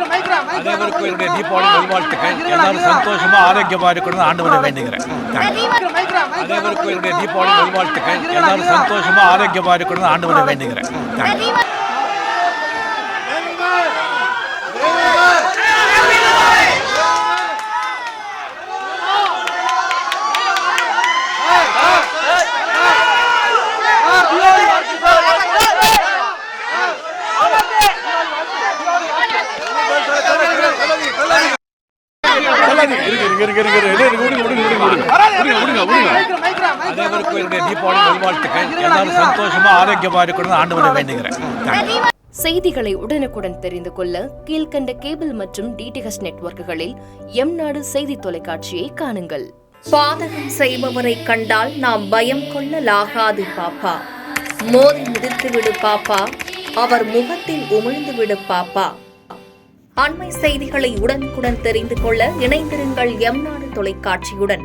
அனைவருக்கும் என்னுடைய தீபாவளி நல்வாழ்த்துக்கள். எல்லாரும் சந்தோஷமா ஆரோக்கியமா இருக்கணும்னு ஆண்டவனை வேண்டுகிறேன். அனைவருக்கும் என்னுடைய தீபாவளி நல்வாழ்த்துக்கள். எல்லாரும் சந்தோஷமா ஆரோக்கியமா இருக்கணும்னு ஆண்டவனை வேண்டுகிறேன். அனைவருக்கும் என்னுடைய தீபாவளி நல்வாழ்த்துக்கள். எல்லாரும் சந்தோஷமா ஆரோக்கியமா இருக்கணும்னு ஆண்டவனை வேண்டுகிறேன். செய்திகளை உடனுக்குடன் தெரிந்து கொள்ள கீழ்கண்ட கேபிள் மற்றும் டிடிஹெச் நெட்வொர்க்குகளில் எம் நாடு செய்தி தொலைக்காட்சியை காணுங்கள். பாதகம் செய்பவரை கண்டால் நாம் பயம் கொள்ளலாகாது பாப்பா. மோதி மிதித்துவிடு பாப்பா, அவர் முகத்தில் உமிழ்ந்துவிடு பாப்பா. அண்மை செய்திகளை உடனுக்குடன் தெரிந்து கொள்ள இணைந்திருங்கள் எம் நாடு தொலைக்காட்சியுடன்.